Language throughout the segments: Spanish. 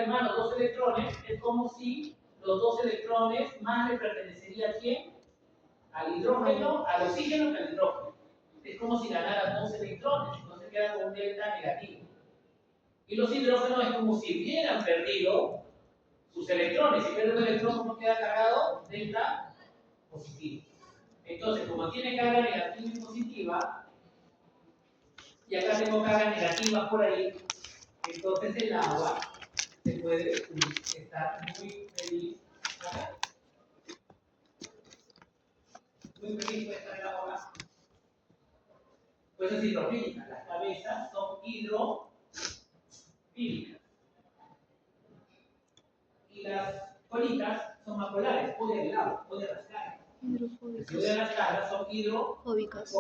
más los dos electrones, es como si los dos electrones más le pertenecería a quién? Al hidrógeno, al oxígeno que al hidrógeno. Es como si ganaran dos electrones, entonces queda con un delta negativo. Y los hidrógenos es como si hubieran perdido sus electrones. Si pierde un electrón, ¿cómo queda cargado? Delta positivo. Entonces, como tiene carga negativa y positiva, y acá tengo carga negativa por ahí, entonces el agua se puede estar muy feliz acá. Muy feliz puede estar el agua acá. Pues es hidrofílica. Las cabezas son hidrofílicas. Y las colitas son apolares, odian el agua, odian las cargas. Si odian las cargas, son hidrofóbicas.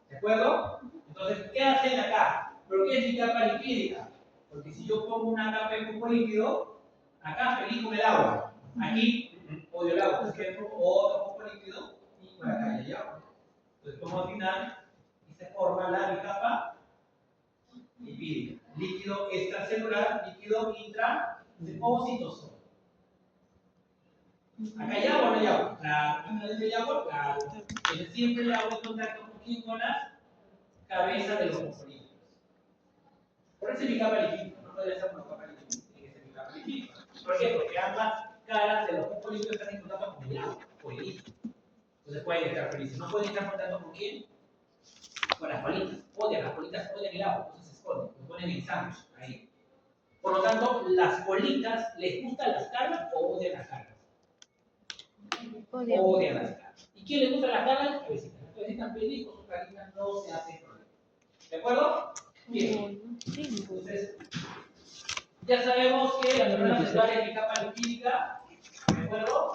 ¿De acuerdo? Entonces, ¿qué hacen acá? ¿Pero qué es mi capa lipídica? Porque si yo pongo una capa de cuerpo líquido, acá feliz con el agua. Aquí odio el agua. Por ejemplo, otro cuerpo líquido y por acá hay agua. Entonces, como al final, y se forma la bicapa lipídica. Líquido extracelular, líquido intradepósitos. Acá hay agua o no hay agua. Claro, acá hay agua, claro. Entonces, siempre el agua en contacto con las cabezas de los componentes. Por eso es mi capa lipídica, no podría ser una capa lipídica, tiene que ser mi capa lipídica. ¿Por qué? Porque ambas caras de los componentes están en contacto con el agua, con el líquido. Entonces pueden estar felices. ¿No pueden estar en contacto con quién? Con las colitas. Las colitas odian el agua, entonces se esconden, se ponen en sándwich ahí. Por lo tanto, las colitas, ¿les gustan las cargas o odian las cargas? Odian las cargas. ¿Y quién le gusta las cargas? Las cabecitas. Las cabecitas felices con sus caritas no se hacen problema. ¿De acuerdo? Bien. Entonces, ya sabemos que la membrana celular es mi capa lipídica. ¿De acuerdo?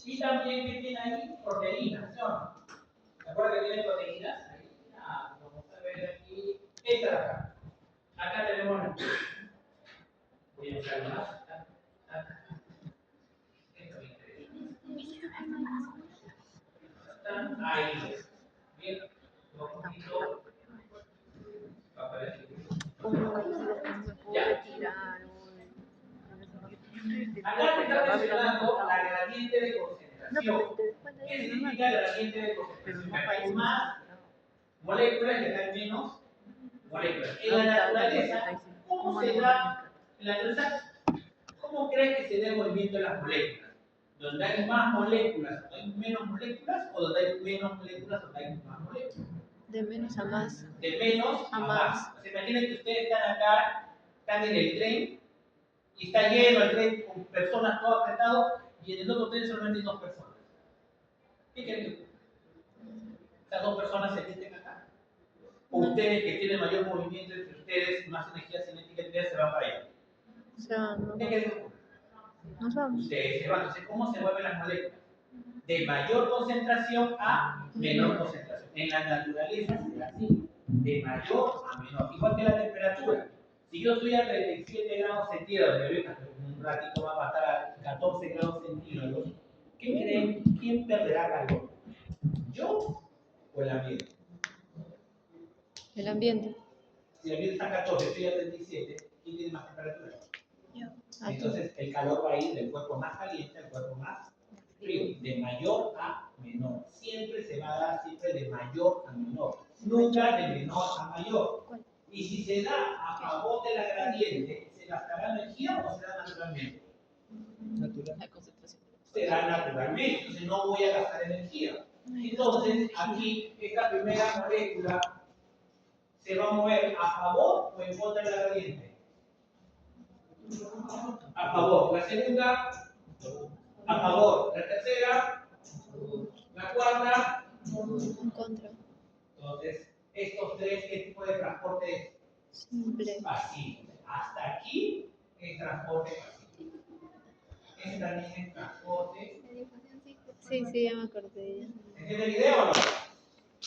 Y también que tiene ahí proteínas, ¿sí o no? ¿De acuerdo que tiene proteínas? Ahí. Vamos a ver aquí. Esta de acá. Acá tenemos la. Voy a usar más. Ahí. Bien. Un poquito. Ya. Acá se está mencionando la gradiente de concentración. ¿Qué significa gradiente de concentración? Acá hay más moléculas y acá hay menos moléculas. En la naturaleza, ¿cómo se da en la naturaleza? ¿Cómo crees que se da el movimiento de las moléculas? ¿Donde hay más moléculas, donde hay menos moléculas, o donde hay menos moléculas, donde hay más moléculas? De menos a más. De menos a más. O sea, imaginen que ustedes están acá, están en el tren, y está lleno el tren con personas todo apretado, y en el otro tren solamente hay dos personas. ¿Qué creen que ocurre? Estas dos personas se meten acá. O ustedes que tienen mayor movimiento entre ustedes, más energía cinética entre ustedes, se van para allá. ¿Qué creen que ocurre? Nos vamos. Ustedes se van. Entonces, ¿cómo se mueven las moléculas? De mayor concentración a menor concentración. En la naturaleza se da así, de mayor a menor. Igual que la temperatura. Si yo estoy a 37 grados centígrados, y ahorita un ratito más va a estar a 14 grados centígrados, ¿qué creen? ¿Quién perderá calor? ¿Yo o el ambiente? El ambiente. Si el ambiente está a 14, estoy a 37, ¿quién tiene más temperatura? Yo. Entonces el calor va a ir del cuerpo más caliente al cuerpo más frío, de mayor a menor. Siempre se va a dar siempre de mayor a menor, nunca de menor a mayor. Y si se da a favor de la gradiente, ¿se gastará energía o se da naturalmente? Natural. La concentración. Se da naturalmente, entonces no voy a gastar energía. Entonces aquí esta primera molécula se va a mover a favor o en contra de la gradiente. A favor. La segunda, a favor. La tercera, la cuarta, en contra. Entonces, estos tres, ¿qué tipo de transporte es? Simple. Pasivo. Hasta aquí el transporte pasivo. Este también es transporte. Sí, ya me acordé. ¿Entiende el video o no?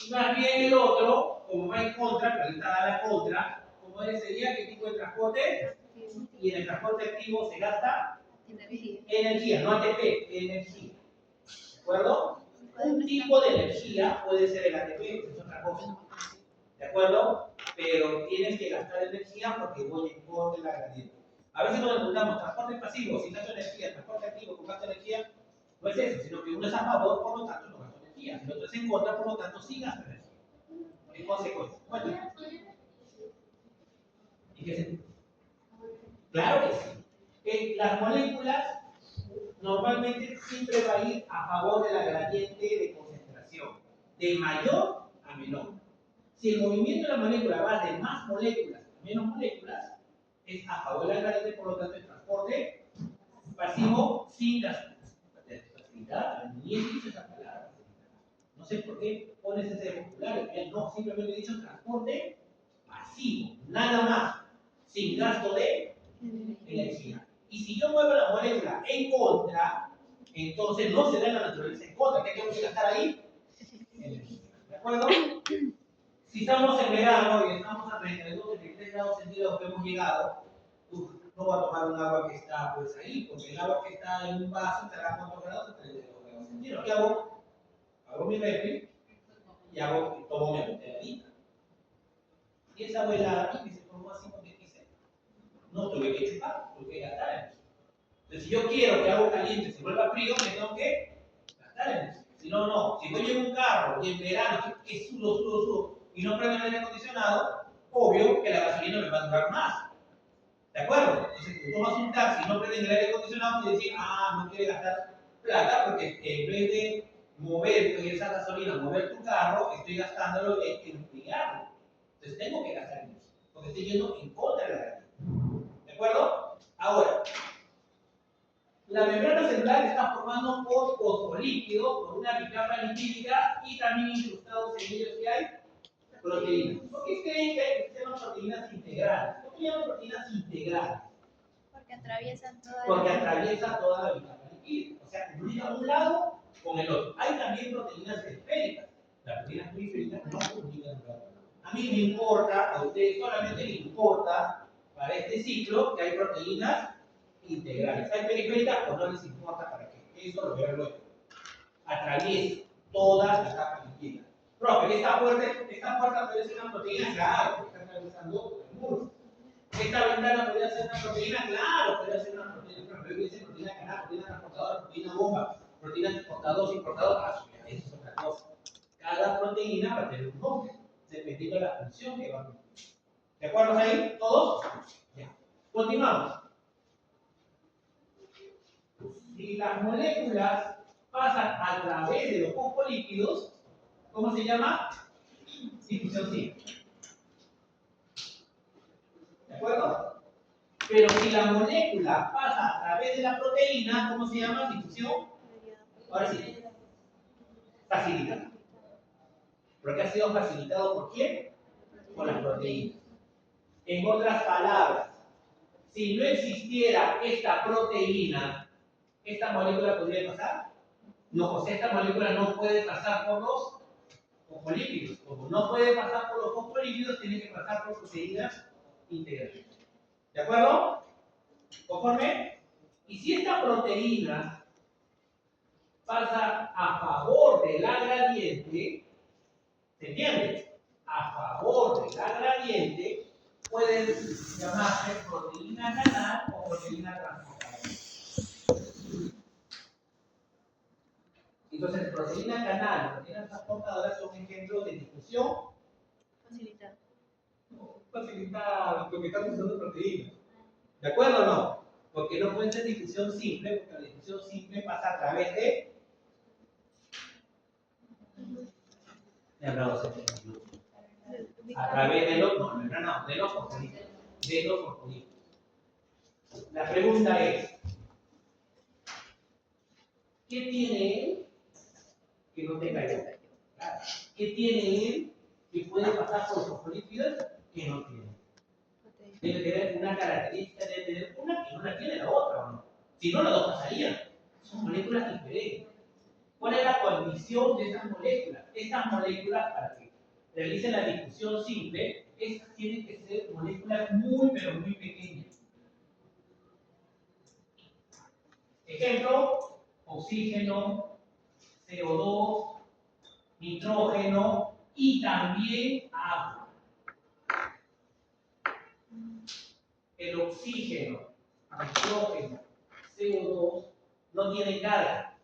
Y más bien el otro, como va en contra, pero está a la contra, como sería qué tipo de transporte. Y en el transporte activo se gasta energía, no ATP, energía. ¿De acuerdo? Un tipo de energía puede ser el ATP, es otra cosa. ¿De acuerdo? Pero tienes que gastar energía porque voy en contra de la gradiente. A veces nos preguntamos, transporte pasivo, sin gasto de energía, transporte activo con gasto de energía, no es eso, sino que uno es a favor, por lo tanto no gasta energía, el otro es en contra, por lo tanto sí gasta energía. En consecuencia, cuéntame. ¿En qué sentido? Claro que sí. Las moléculas normalmente siempre va a ir a favor de la gradiente de concentración, de mayor a menor. Si el movimiento de la molécula va de más moléculas a menos moléculas, es a favor de la gradiente, por lo tanto el transporte pasivo sin facilidad. Ni he dicho esa palabra. No sé por qué pones ese vocabulario. No, simplemente he dicho transporte pasivo, nada más, sin gasto de energía. Y si yo muevo la molécula en contra, entonces no se da la naturaleza en contra. ¿Qué tengo que gastar ahí? Energía. ¿De acuerdo? Si estamos en verano y estamos a 32, 33 grados centígrados que hemos llegado, no voy a tomar un agua que está pues ahí, porque el agua que está en un vaso estará a 4 grados a 32 grados centígrados. ¿Qué hago? Hago mi refri y tomo mi agua heladita. Y esa agua helada que se formó así porque quise, no tuve que chupar, tuve que gastar energía. Entonces, si yo quiero que agua caliente se vuelva frío, me tengo que gastar energía. Si no, no. Si voy en un carro y en verano, que sudo, y no prendo el aire acondicionado, obvio que la gasolina me va a durar más. ¿De acuerdo? Entonces, si tomas un taxi y no prendes el aire acondicionado, te decir, no quieres gastar plata porque en vez de mover esa gasolina, mover tu carro, estoy gastándolo en enfriarlo. Entonces, tengo que gastar energía, porque estoy yendo en contra de la gasolina. ¿De acuerdo? Ahora, la membrana celular está formando por fosfolípidos, por una bicapa lipídica y también incrustados en ellos que hay proteínas. ¿Por qué creen que se llaman proteínas integrales? ¿Por qué llaman proteínas integrales? Porque atraviesan toda Porque atraviesa toda la bicapa lipídica. O sea, comunica un lado con el otro. Hay también proteínas periféricas. Las proteínas periféricas no comunican un lado. A mí me importa, a ustedes solamente les importa para este ciclo que hay proteínas integrales. Hay periféricas, pues no les importa para qué. Eso lo verán luego. Atraviesa toda la capa lipídica. Profe, esta puerta puede ser una proteína, claro, porque está atravesando el muro. Esta ventana podría ser una proteína, claro, podría ser una proteína, pero dice proteína canal, proteína transportadora, proteína bomba, proteína transportador, importador, eso es otra cosa. Cada proteína va a tener un nombre, dependiendo de la función que va a cumplir. ¿De acuerdo ahí? ¿Todos? Ya. Continuamos. Si las moléculas pasan a través de los fosfolípidos, ¿cómo se llama? Difusión simple. ¿De acuerdo? Pero si la molécula pasa a través de la proteína, ¿cómo se llama? Difusión. Ahora sí. Facilitada. Porque ha sido facilitado ¿por quién? Por las proteínas. En otras palabras, si no existiera esta proteína, ¿esta molécula podría pasar? No, o sea, esta molécula no puede pasar por los fosfolípidos. Como no puede pasar por los fosfolípidos, tiene que pasar por proteínas integrales. ¿De acuerdo? ¿Conforme? Y si esta proteína pasa a favor de la gradiente, ¿se entiende? A favor de la gradiente, puede llamarse proteína canal o proteína transportadora. Entonces, proteína canal y proteína transportadora son ejemplos de difusión facilitada. Facilitada, porque estamos usando proteínas. ¿De acuerdo o no? Porque no puede ser difusión simple, porque la difusión simple pasa a través de. A través de los. No, de los fosfolípidos. De los fosfolípidos. La pregunta es: ¿qué tiene él que no tenga yo? ¿Qué tiene él que puede pasar por los fosfolípidos que no tiene? Debe tener una característica, debe tener una que no la tiene la otra, ¿o no? Si no, las dos pasarían. Son moléculas diferentes. ¿Cuál es la condición de estas moléculas? Estas moléculas, para que realicen la difusión simple, estas tienen que ser moléculas muy, pero muy pequeñas. Ejemplo: oxígeno, CO2, nitrógeno y también agua. El oxígeno nitrógeno, CO2, no tienen carga.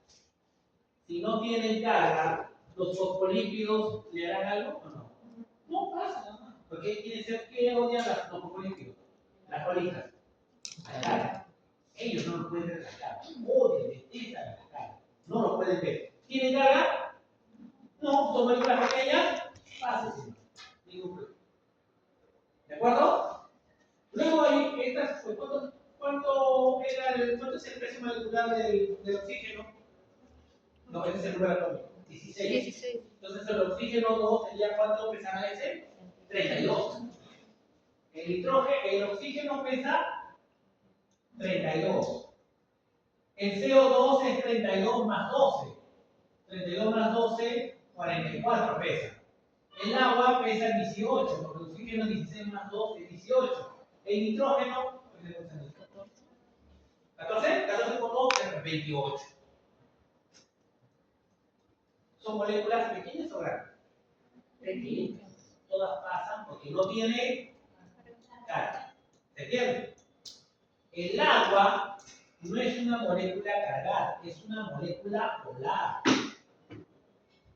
Si no tienen carga, ¿los fosfolípidos le harán algo o no? No pasa nada. Porque quiere ser que odian los fosfolípidos, las colitas. La carga. Ellos no lo pueden ver la carga. Odian, detestan la carga. No lo pueden ver. ¿Tienen carga? No, son moléculas pequeñas. Fácil. Ningún problema. ¿De acuerdo? Luego hay estas, ¿cuánto es el peso molecular del oxígeno? No, ese es el número atómico. 16. Entonces el oxígeno 2 sería, ¿cuánto pesará ese? 32. El oxígeno pesa 32. El CO2 es 32 más 12. 32 más 12, 44 pesa. El agua pesa 18, porque el oxígeno 16 más 2 es 18. El nitrógeno, 14 por 2 es 28. ¿Son moléculas pequeñas o grandes? Pequeñas. Todas pasan porque no tiene carga. ¿Se entiende? El agua no es una molécula cargada, es una molécula polar.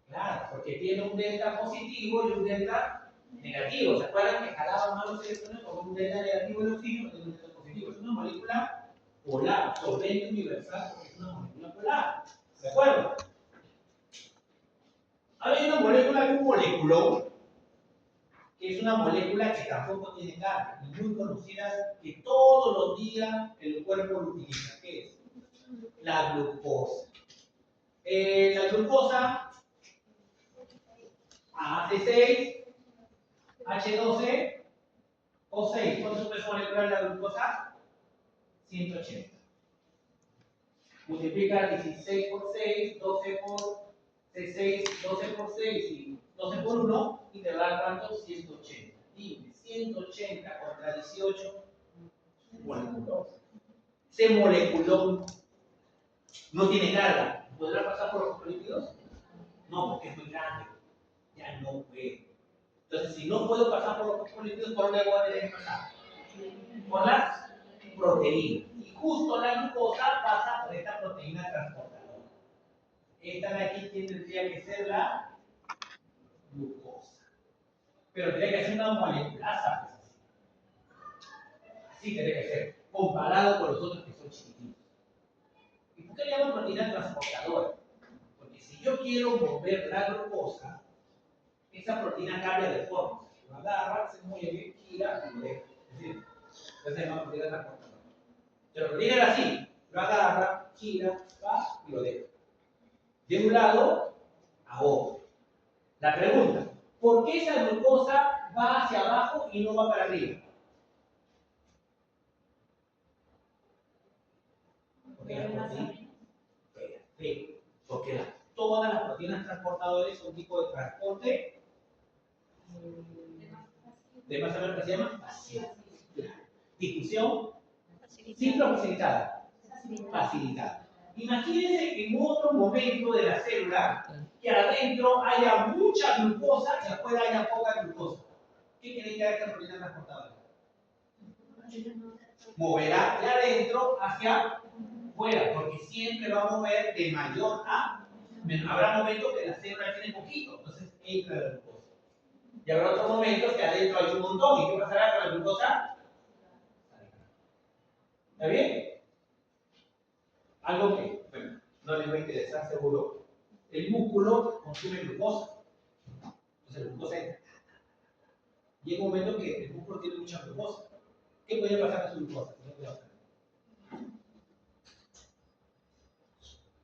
Claro, porque tiene un delta positivo y un delta negativo. ¿Se acuerdan que jalaban más los electrones con un delta negativo el oxígeno y un delta positivo? Es una molécula polar, solvente universal, porque es una molécula polar. ¿De acuerdo? Hay una molécula que es un moleculón, que es una molécula que tampoco tiene carga, y muy conocida, que todos los días el cuerpo lo utiliza. ¿Qué es? La glucosa. La glucosa AC6, H12, O6. ¿Cuánto es el peso molecular de la glucosa? 180. Multiplica 16 por 6, 12 por 6, 12 por 6 y 12 por 1 y te va a dar cuánto? 180. Dime, 180 contra 18, moleculón. Ese moleculón no tiene carga. ¿Podrá pasar por los fosfolípidos? No, porque es muy grande. Ya no puede. Entonces, si no puedo pasar por los fosfolípidos, ¿por dónde voy a tener que pasar? Por las proteínas. Y justo la glucosa pasa por esta proteína transportadora. Esta de aquí tendría que ser la glucosa. Pero tendría que ser una moleculaza. Así tendría que ser, comparado con los otros que son chiquititos. ¿Y por qué le llamo proteína transportadora? Porque si yo quiero mover la glucosa, esa proteína cambia de forma. Lo agarra, se mueve, gira y lo deja. Es decir, esa se llama proteína transportadora. Pero la proteína era así: lo agarra, gira, va y lo deja. De un lado a otro. La pregunta: ¿por qué esa glucosa va hacia abajo y no va para arriba? Porque la proteína. Perfecto. Porque todas las proteínas transportadoras son un tipo de transporte de masa menor que se llama pasiva. Difusión simple o facilitada. Facilitada. Imagínense en otro momento de la célula que adentro haya mucha glucosa y afuera haya poca glucosa. ¿Qué tiene que hacer esta proteína transportadora? Moverá de adentro hacia fuera, porque siempre va a mover de mayor a menor. Habrá momentos que la célula tiene poquito, entonces entra la glucosa. Y habrá otros momentos que adentro hay un montón. ¿Y qué pasará con la glucosa? ¿Está bien? Algo que, bueno, no les va a interesar seguro. El músculo consume glucosa. Entonces la glucosa entra. Llega un momento que el músculo tiene mucha glucosa. ¿Qué puede pasar con su glucosa?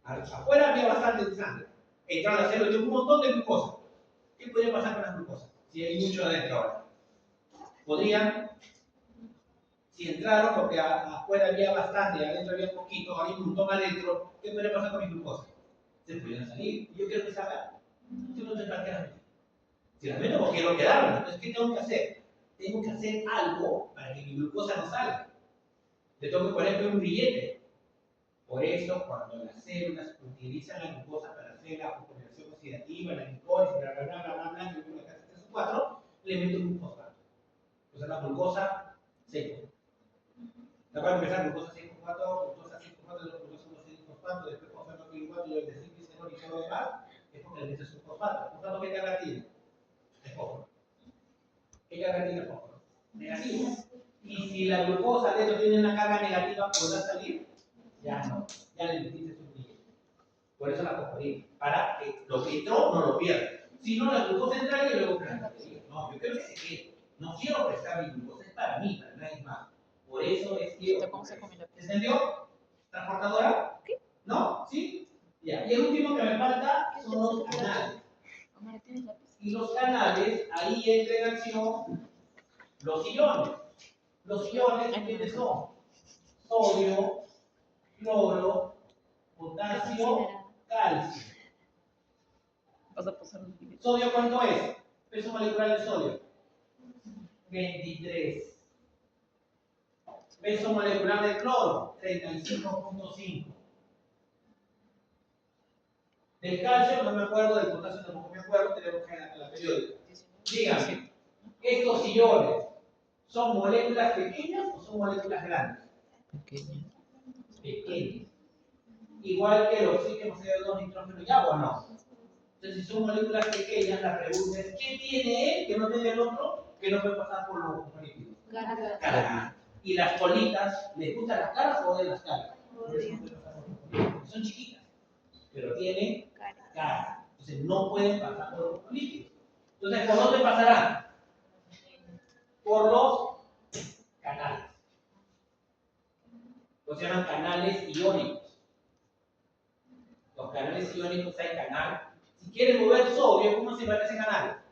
Afuera había bastante sangre. Entró a la célula, tiene un montón de glucosa. ¿Qué podría pasar con la glucosa? Si hay mucho adentro ahora. Podrían, si entraron porque afuera había bastante, adentro había poquito, ahora hay un montón adentro, ¿qué podría pasar con mi glucosa? Se pudieran salir. Yo quiero que salgan. Si no se están quedando. Si la meto, porque quiero quedarme. Entonces, ¿qué tengo que hacer? Tengo que hacer algo para que mi glucosa no salga. Le tengo que poner un grillete. Por eso, cuando las células utilizan la glucosa para hacer la fosforilación oxidativa, la glicólisis, bla, bla, bla, bla, bla, y una casa 3 o 4, le meto un fosfato. Entonces la glucosa 6. ¿De acuerdo? Empezar glucosa 6. fosfato, fructosa, 6-fosfato, de fructosa, 1,6-fosfato, después fosfato, piruvato, y el desinglicerol y todo lo demás, es porque el es un fosfato. ¿El fosfato qué carga tiene? Es fósforo. ¿Qué carga tiene el fósforo? Negativo. Y si la glucosa dentro tiene una carga negativa, ¿podrá salir? Ya no. Ya le metiste su brillo. Por eso la fosforina. Para que lo que entró no lo pierda. Si no, la glucosa entra y luego presta. No, yo quiero que se quede. No quiero prestar mi glucosa, es para mí, para nadie más. Por eso es que. ¿Cómo se come la ¿Se entendió? ¿Transportadora? ¿Qué? ¿No? ¿Sí? Ya. Y el último que me falta son los canales. Y los canales, ahí entra en acción los iones. Los iones, ¿quiénes son? Sodio, cloro, potasio, calcio. Vas a pasar un video. ¿Sodio cuánto es? Peso molecular de sodio. 23. Peso molecular de cloro, 35.5. Del calcio no me acuerdo, del potasio tampoco me acuerdo, tenemos que ir a la periódica. Díganme, ¿estos iones son moléculas pequeñas o son moléculas grandes? Pequeñas. Igual que el oxígeno, CO2, nitrógeno y agua, ¿no? Entonces, si son moléculas pequeñas, la pregunta es, ¿qué tiene él que no tiene el otro que no puede pasar por los líquidos? Carga. Y las colitas, ¿les gustan las caras o odian las caras? Por eso no pueden pasar por los líquidos, porque son chiquitas, pero tienen carga. Entonces, no pueden pasar por los líquidos. Entonces, ¿por dónde pasarán? Por los canales. Los llaman canales iónicos. Los canales iónicos hay canal. Si quieres mover sodio, ¿cómo se llama ese canal?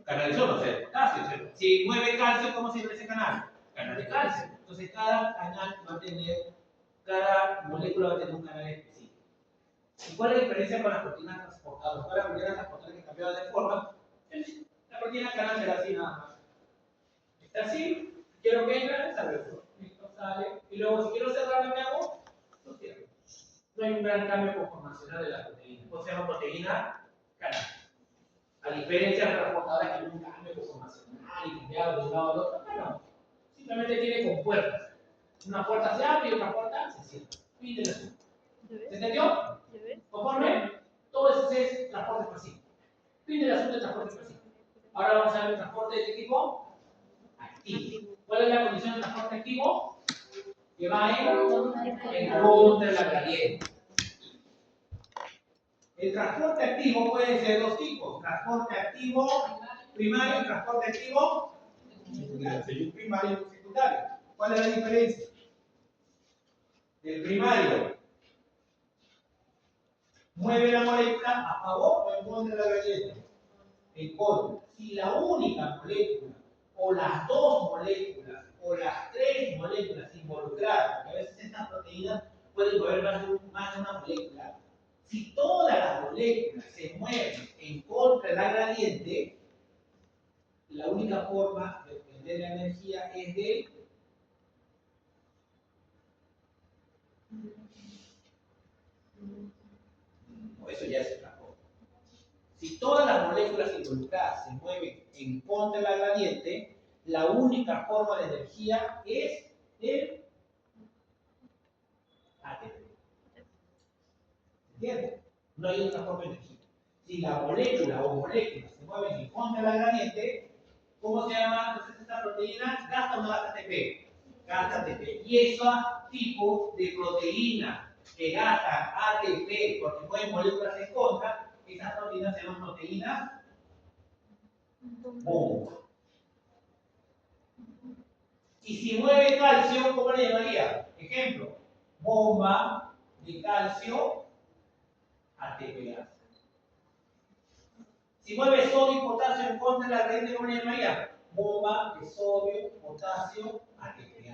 Canal de sodio, o sea, potasio, ¿cierto? Si mueve calcio, ¿cómo se llama ese canal? Canal de calcio. Entonces cada canal va a tener, cada molécula va a tener un canal específico. ¿Y cuál es la diferencia con las proteínas transportadas? ¿Cuál es la proteína transportada que cambiaba de forma? La proteína canal será así nada más. Está así, quiero que entre, sale. Listo, sale. Y luego si quiero cerrar, ¿qué hago? Lo cierro. No hay un gran cambio conformacional de la proteína. O se llama proteína canal. A diferencia de la transportadora que tiene un cambio conformacional y cambiado de un lado al otro, no. Simplemente tiene compuertas. Una puerta se abre y otra puerta se cierra. Fin del asunto. ¿Se entendió? ¿Conforme? Todo ese es transporte pasivo. Fin del asunto de transporte pasivo. Ahora vamos a ver el transporte de tipo activo. ¿Cuál es la condición del transporte activo? Que va en contra de la gradiente. El transporte activo puede ser dos tipos: transporte activo primario y transporte activo secundario. Primario y secundario. ¿Cuál es la diferencia? El primario mueve la molécula a favor o en contra de la gradiente. En contra. Si la única molécula, o las dos moléculas, o las tres moléculas involucradas, porque a veces estas proteínas pueden mover más de una molécula. Si todas las moléculas se mueven en contra de la gradiente, la única forma de obtener la energía es de eso ya es otra cosa. Si todas las moléculas involucradas se mueven en contra de la gradiente, la única forma de energía es el ATP. ¿Entiendes? No hay otra forma de energía. Si la molécula o moléculas se mueven en contra de la gradiente, ¿cómo se llama? Entonces esta proteína gasta o no gasta ATP. Gasta ATP. Y esos tipos de proteínas que gastan ATP porque mueven moléculas en contra, esas proteínas se llaman proteínas bomba. Y si mueve calcio, ¿cómo le llamaría? Ejemplo, bomba de calcio ATPase. Si mueve sodio y potasio en contra de la gradiente, ¿cómo le llamaría? Bomba de sodio, potasio, ATPase.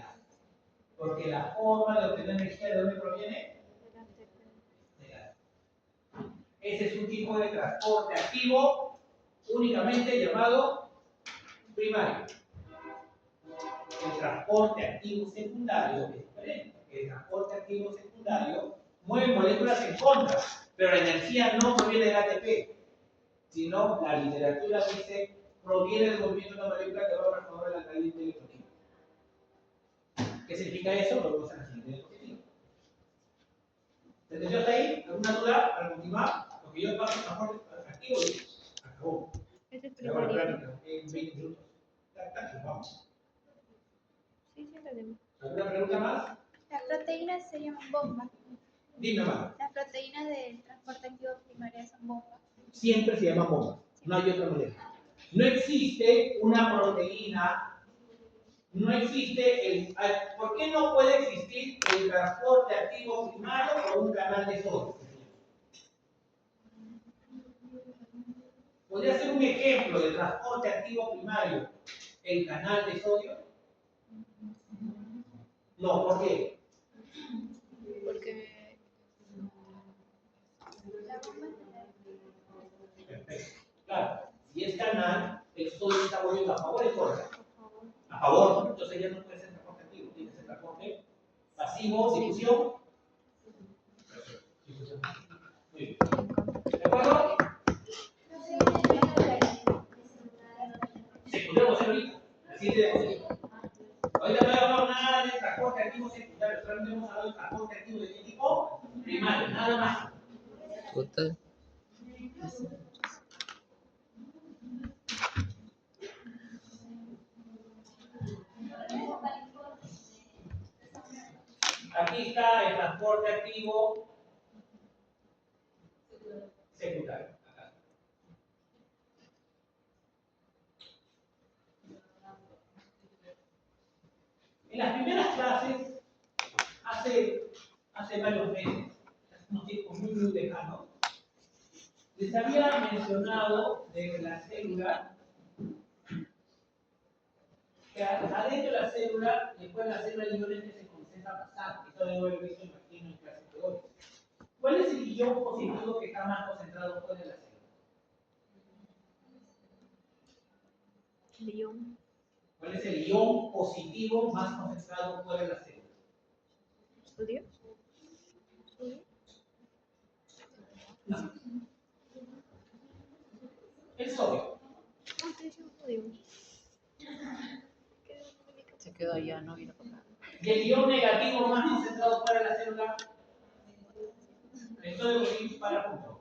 Porque la forma de obtener energía, ¿de dónde proviene? De ATP. Ese es un tipo de transporte activo únicamente llamado primario. El transporte activo secundario es diferente. El transporte activo secundario mueve moléculas en contra, pero la energía no proviene del ATP, sino la literatura dice proviene del movimiento de una molécula que va a favor de la gradiente electroquímica. ¿Qué significa? significa eso? Lo vemos en la siguiente diapositiva. ¿Se entendió hasta ahí? ¿Alguna duda para continuar? Porque yo paso el transporte activo y acabó. Ese es Y hago la primario. práctica en 20 minutos. Vamos. Sí, sí, entendemos. ¿Alguna pregunta más? Las proteínas se llaman bombas. Dime más. Las proteínas del transporte activo primario son bombas. Siempre se llama bomba. No hay otra manera. No existe una proteína, no existe el... ¿Por qué no puede existir el transporte activo primario por un canal de sodio? ¿Podría ser un ejemplo de transporte activo primario el canal de sodio? No, ¿por qué? Porque La bomba Perfecto. Claro, si es canal, el sodio está volviendo a favor y contra. A favor, entonces ya no puede ser transporte activo, tiene que ser transporte pasivo, difusión. Difusión. Muy bien. ¿De acuerdo? Secundario vamos a hacer ahorita. La siguiente diapositiva. Ahorita no he hablado nada de transporte activo secundario, solamente hemos hablado de transporte activo de qué tipo? Primario, nada más. Total. Aquí está el transporte activo secundario. Acá. En las primeras clases, hace varios meses, unos tiempos muy lejanos, les había mencionado de la célula, que adentro de la célula, después de la célula hay iones que se concentran bastante. Esto debo haber visto, imagino, en clase de hoy. ¿Cuál es el ion positivo que está más concentrado fuera de la célula? ion. ¿Cuál es el ion positivo más concentrado fuera de la célula? ¿Sodio? No. El sodio. Se quedó allá, no vino para acá. ¿Y el ion negativo más concentrado fuera de la célula? El sodio que dispara punto.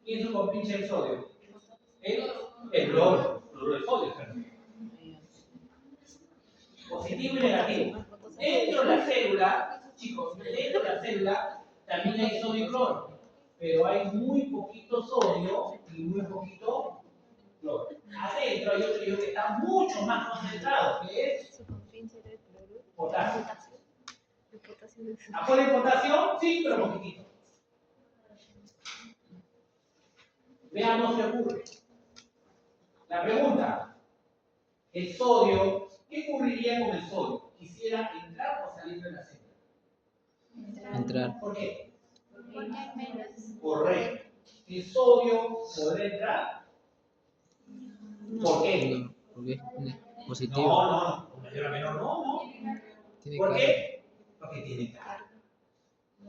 ¿Quién es su compinche el sodio? El cloro. Cloro de sodio, ¿verdad? Positivo y negativo. Dentro de la célula, chicos, dentro de la célula también hay sodio y cloro, pero hay muy poquito sodio y muy poquito cloro. Adentro hay otro ion que está mucho más concentrado, que es Su compinche era el cloruro. potasio. El potasio de su. ¿Afuera hay potasio? Sí, pero poquitito. Veamos qué ocurre. La pregunta, el sodio, ¿qué ocurriría con el sodio? ¿Quisiera entrar o salir de la célula? Entrar. ¿Por qué? porque hay menos. Correcto. ¿El sodio podrá entrar? ¿Por qué? No, porque es positivo. No, mayor a menor, no. Tiene ¿Por carga. qué? Porque tiene carga.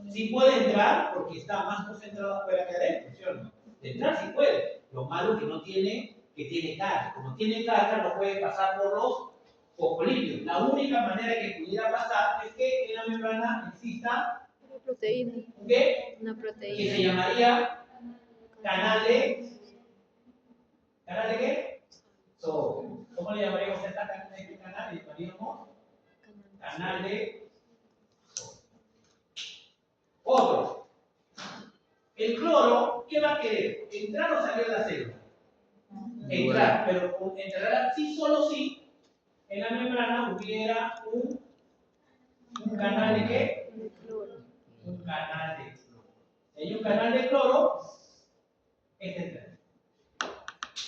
Sí puede entrar porque está más concentrado afuera que adentro, ¿sí o no? De entrar sí puede. Lo malo que no tiene, que tiene carga. Como tiene carga, no puede pasar por los fosfolípidos. La única manera que pudiera pasar es que en la membrana exista Una proteína. ¿qué? Una Que proteína. se llamaría canal de... ¿Canal de qué? Sodio. ¿Cómo le llamaríamos a este canal? Le llamaríamos canal de sodio. Otro. El cloro, ¿qué va a querer? ¿Entrar o salir de la célula? Entrar, pero entrará sí, solo si en la membrana hubiera un canal de qué? De cloro. Un canal de cloro. Si hay un canal de cloro, es entrar.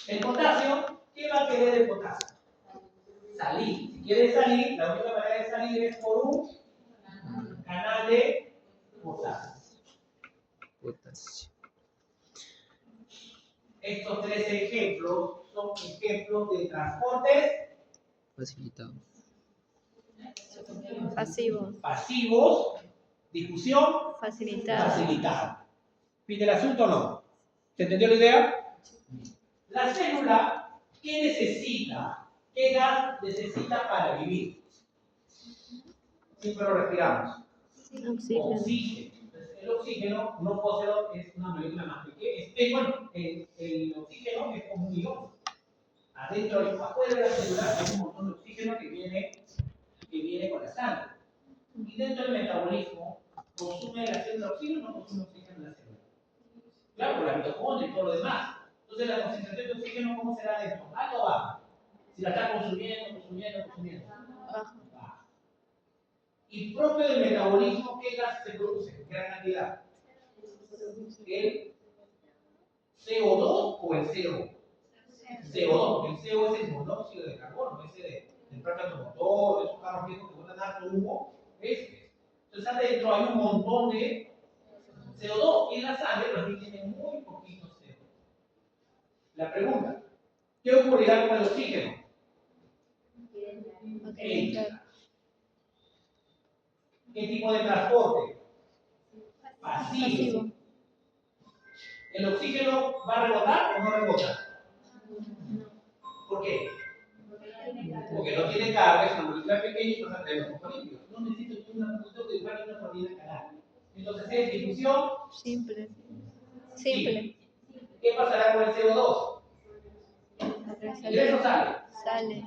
El potasio, ¿qué va a querer el potasio? Salir. Si quiere salir, la única manera de salir es por un canal de potasio. Potasio. Estos tres ejemplos son ejemplos de transportes Facilitado. Pasivo. pasivos, difusión Facilitado. facilitada. ¿Fin del asunto o no? ¿Se entendió la idea? La célula, ¿qué necesita? ¿Qué gas necesita para vivir? Siempre lo respiramos. Oxígeno. Oxígeno. Entonces, el oxígeno, un opósero es una molécula más pequeña. Bueno, el oxígeno es como un ion. Adentro, afuera de la célula, hay un montón de oxígeno que viene con la sangre. Y dentro del metabolismo, consume la célula oxígeno o no consume oxígeno en la célula. Claro, por la mitocondria y todo lo demás. Entonces, la concentración de oxígeno, ¿cómo será dentro? ¿Alta o baja? Si la está consumiendo. Baja. Y propio del metabolismo, ¿qué gas se produce en gran cantidad? ¿El CO2 o el CO? CO2, porque el CO es el monóxido de carbono, ese del propio motor, de esos carros viejos que botan harto humo, Entonces adentro hay un montón de CO2 y en la sangre también tiene muy poquito CO2. La pregunta, ¿qué ocurrirá con el oxígeno? Entra. ¿Qué tipo de transporte? Pasivo. ¿El oxígeno va a rebotar o no rebota? ¿Por qué? Porque no tiene carga, es una molécula pequeña y no se atrae los fosfolípidos. No necesito una molécula de igual y una proteína canal. Entonces es difusión Simple. simple. ¿Qué pasará con el CO2? ¿Ingresa o sale? Sale.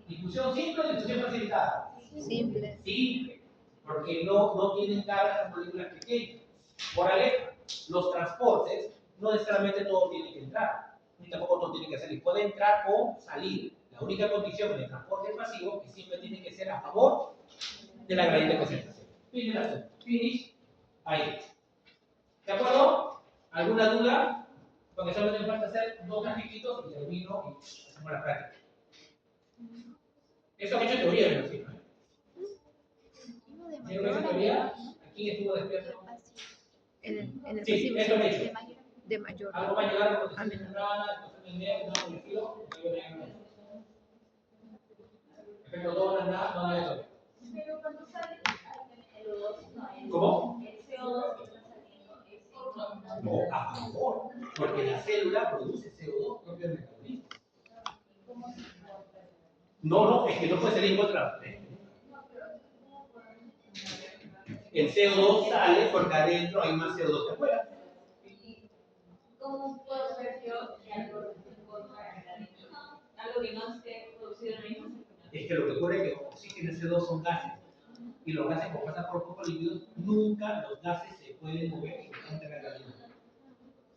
¿Difusión simple o difusión facilitada? Simple. Simple. Porque no tienen cargas en moléculas pequeñas. Moraleja, los transportes no necesariamente todo tiene que entrar, ni tampoco todo tiene que salir. Puede entrar o salir. La única condición del transporte pasivo es que siempre tiene que ser a favor de la gradiente de concentración. Finish. Ahí. ¿De acuerdo? ¿Alguna duda? Porque solo me falta hacer 2 grafiquitos y termino y hacemos la práctica. Eso que he hecho teoría, me imagino. ¿Quiero que esa teoría? ¿Aquí estuvo despierto? En el Sí, pasivo. eso lo he hecho. De mayor. Algo va a llegar a la posición temprana, después de media, no, por el estilo, y luego llegar a eso. Efecto todo, nada, no hay eso. Pero cuando sale el O2, no, ¿Cómo? el CO2 que está saliendo es No, a favor, porque la célula produce CO2 propio del metabolismo. No, es que no puede salir en contra. El CO2 sale porque adentro hay más CO2 que afuera. ¿Cómo puedo ver yo que algo en contra de la leche? Algo que no esté producido en la misma circunstancia. Es que lo que ocurre es que oxígeno y CO2 son gases. Y los gases, como pasan por fosfolípidos, nunca los gases se pueden mover en contra de la gravedad.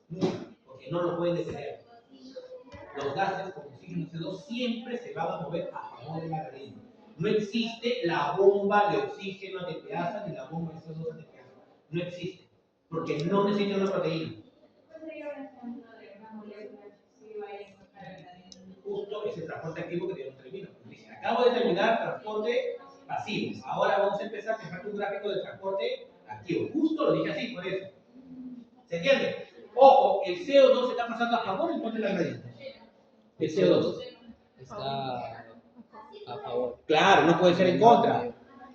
Nunca, porque no lo pueden detener. Los gases, como oxígeno y CO2, siempre se van a mover a favor de la gravedad. No existe la bomba de oxígeno de pedazo ni la bomba de CO2 de pedazo. No existe, porque no necesita una proteína. Justo ese transporte activo que ya no termino. Dice, acabo de terminar transporte pasivo. Ahora vamos a empezar a dejar un gráfico de transporte activo. Justo lo dije así, por eso. ¿Se entiende? Ojo, el CO2 se está pasando a favor y en contra de la gradiente. El CO2. Está a favor. Claro, no puede ser en contra.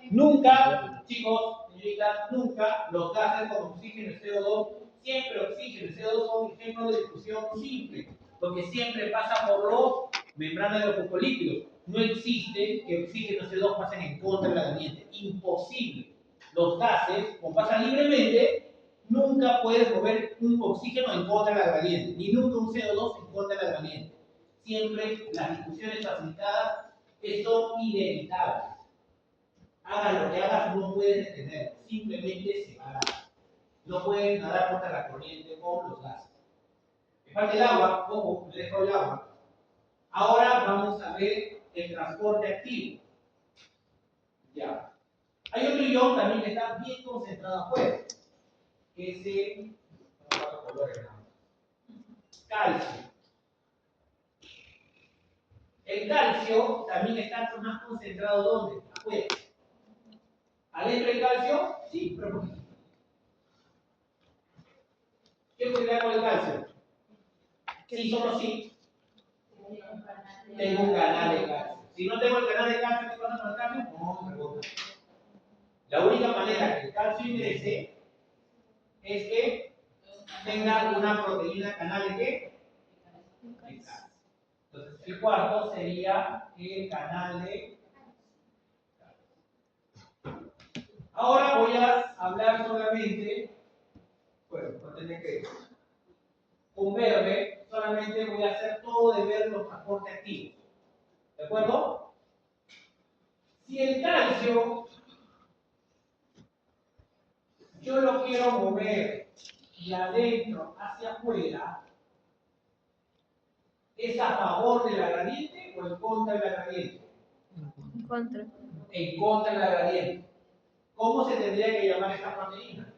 Nunca, chicos, señoritas, nunca los gases como oxígeno y CO2, siempre oxígeno y CO2 son ejemplos de difusión simple, porque siempre pasa por las membranas de los fosfolípidos. No existe que oxígeno y CO2 pasen en contra de la gradiente. Imposible. Los gases, como pasan libremente, nunca puedes mover un oxígeno en contra de la gradiente, ni nunca un CO2 en contra de la gradiente. Siempre las difusiones facilitadas son inevitables. Hagas lo que hagas, no puedes detener, simplemente se va a dar. No puedes nadar contra la corriente con los gases. Me falta el agua, ojo, me dejo el agua. Ahora vamos a ver el transporte activo. Ya. Hay otro ion también que está bien concentrado afuera, que es el calcio. El calcio también está más concentrado ¿dónde? Afuera. ¿Adentro del calcio? Sí, pero poquito. ¿Qué ocurrirá con el calcio? Sí, solo sí. Tengo un canal de calcio. Si no tengo el canal de calcio, ¿qué pasa con el calcio? No, me rebota. La única manera que el calcio ingrese es que tenga una proteína canal de qué? De calcio. Entonces, el cuarto sería el canal de calcio. Ahora voy a hablar solamente, bueno, no tener que, con verde, solamente voy a hacer todo de ver los transportes activos. ¿De acuerdo? Si el calcio yo lo quiero mover de adentro hacia afuera, ¿es a favor de la gradiente o en contra de la gradiente? En contra. En contra de la gradiente. ¿Cómo se tendría que llamar esta proteína?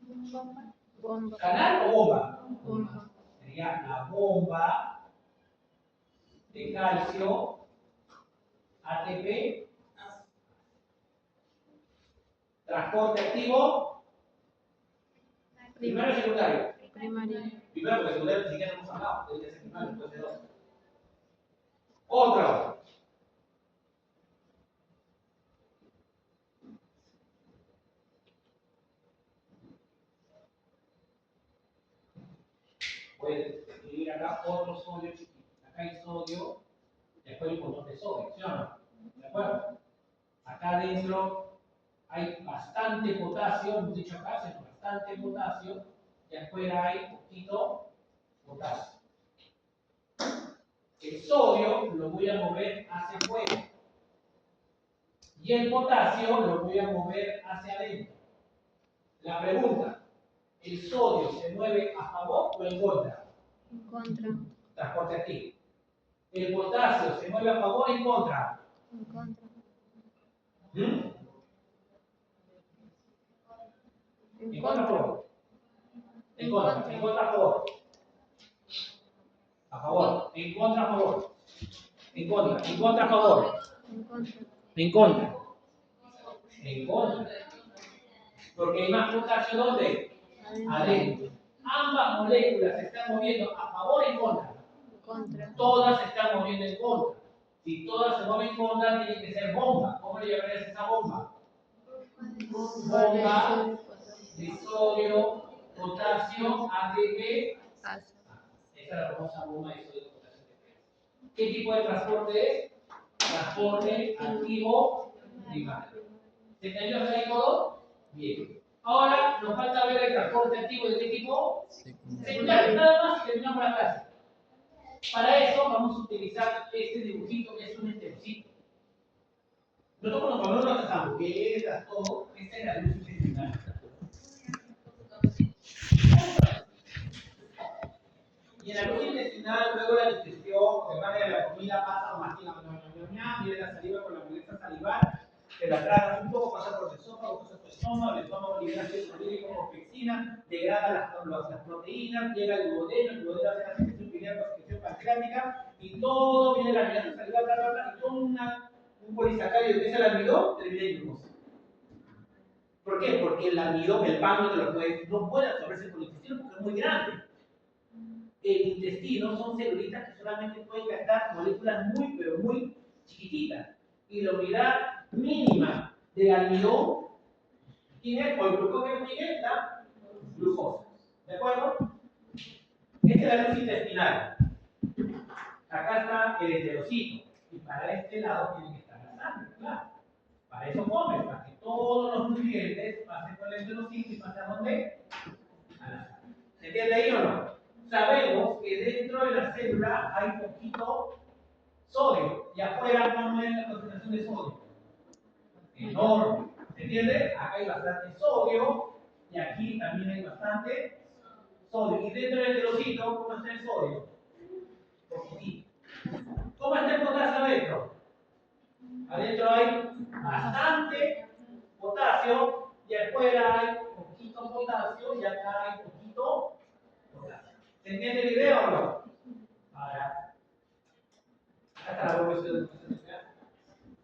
Bomba. Bomba. ¿Canal o bomba? Bomba. Sería la bomba de calcio ATP. Transporte activo. Primero y secundario. Primaria. Primero porque secundario ni siquiera hemos hablado. Debería ser primario, después de dos. Otro. Puedes escribir acá otro sodio chiquito. Acá hay sodio, después hay un montón de sodio, ¿sí o no? ¿De acuerdo? Acá adentro hay bastante potasio, hemos dicho acá, sino bastante potasio, y afuera hay poquito potasio. El sodio lo voy a mover hacia afuera. Y el potasio lo voy a mover hacia adentro. La pregunta, ¿el sodio se mueve a favor o en contra? En contra. Transporte activo. ¿El potasio se mueve a favor o en contra? En contra. ¿Mm? En ¿En contra a contra. favor? En contra. ¿En contra a favor? A favor. ¿En contra a favor? En contra. ¿En contra a favor? En contra. En contra. En contra. Porque hay más potasio ¿dónde? Adentro. Ambas moléculas se están moviendo a favor o en contra. En contra. Todas se están moviendo en contra. Si todas se mueven en contra, tiene que ser bomba. ¿Cómo le llamarías a esa bomba? Bomba de sodio, potasio, ATP. Asa. Esa es la famosa bomba de sodio, potasio, ATP. ¿Qué tipo de transporte es? Transporte activo primario. ¿Se entendió hasta ahí todo? Bien. Ahora nos falta ver el transporte activo de qué tipo? Secundario. Nada más y terminamos la clase. Para eso vamos a utilizar este dibujito que es un estereocito. Nosotros cuando comemos nuestras hamburguesas, todo, esta es la luz intestinal. Y en la luz intestinal, luego la digestión, porque parte de la comida pasa o mastica, viene la saliva con la molestia salivar, te la tragas un poco, pasa por el esófago, pasa por el estómago libera ácido clorhídrico como pexina, degrada las proteínas, llega al duodeno hace la secreción biliar, la secreción pancreática, y todo viene la migración salivar, bla, bla, bla, y todo un polisacárido que es el almidón, termina en glucosa. ¿Por qué? Porque el almidón, el pan no puede absorberse por el intestino porque es muy grande. El intestino son celulitas que solamente pueden gastar moléculas muy, pero muy chiquititas. Y la unidad mínima del almidón tiene, o el glucógeno tiene la glucosa. ¿De acuerdo? Esta es la luz intestinal. Acá está el enterocito. Y para este lado tiene que estar la sangre, claro. Para eso comes, para que todos los nutrientes pasen por el enterocito y pasen a dónde? A la sangre. ¿Se entiende ahí o no? Sabemos que dentro de la célula hay poquito sodio y afuera no es la concentración de sodio. Enorme. ¿Se entiende? Acá hay bastante sodio y aquí también hay bastante sodio. Y dentro del enterocito, ¿cómo está el sodio? Poquitito. ¿Cómo está el potasio adentro? Adentro hay bastante potasio y afuera hay poquito potasio y acá hay poquito potasio. ¿Se entiende la idea o no? Ahora, acá está la bomba de sodio.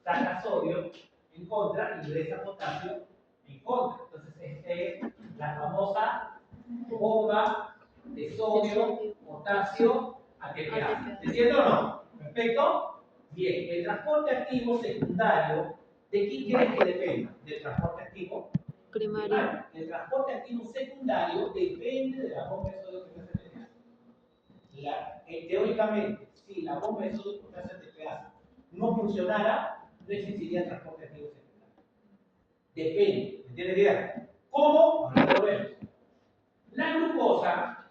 Saca sodio en contra, ingresa potasio en contra. Entonces, esta es la famosa bomba de sodio, potasio, ATPase. ¿Se entiende o no? ¿Perfecto? Bien, el transporte activo secundario, ¿de quién quieres que dependa? ¿Del transporte activo Primario. El transporte activo secundario depende de la bomba de sodio que se hace. Teóricamente, si la bomba de sodio que se hace no funcionara, no existiría transporte activo secundario. Depende. ¿Entiendes la idea? ¿Cómo? Ahora lo vemos. La glucosa,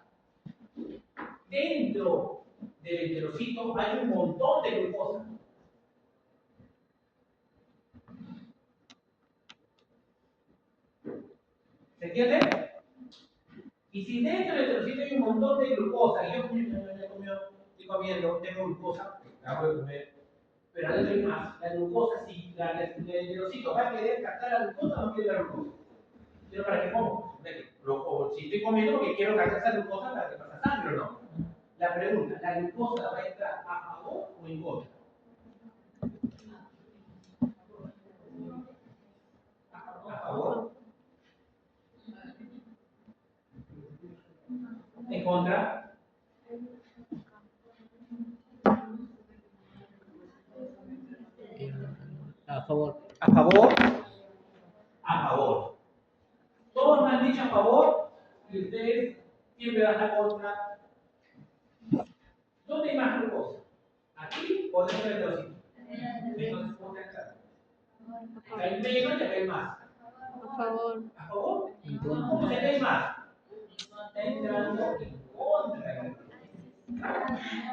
dentro del enterocito hay un montón de glucosa. ¿Se entiende? Y si dentro del enterocito hay un montón de glucosa, y yo estoy comiendo, tengo glucosa, acabo de comer, pero adentro hay más. La glucosa, si el enterocito va a querer captar la glucosa, no quiere la glucosa. ¿Quiero para qué como? O si estoy comiendo porque quiero captar esa glucosa para que pase sangre o no. La pregunta, ¿la glucosa va a entrar a favor o en contra? ¿A favor? ¿En contra? A favor. ¿A favor? A favor. Todos me han dicho a favor y ustedes siempre van a contra. ¿Dónde hay más glucosa? ¿Aquí o dentro del enterocito? Entonces, ¿cómo te aclara? Hay menos y acá hay más. A favor. ¿A favor? En contra. ¿Cómo se ve más? Está entrando en contra.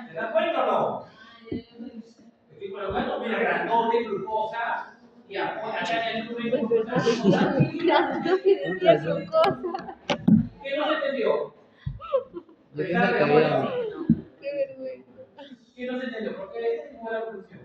¿Se dan cuenta o no? Estoy colocando, mira, grandote, glucosa, y acá en el número de glucosa. Un glucosa. ¿Qué no se entendió? Yo pensaba que había. Qué vergüenza. ¿Qué no se entendió? Porque esa fue la conclusión.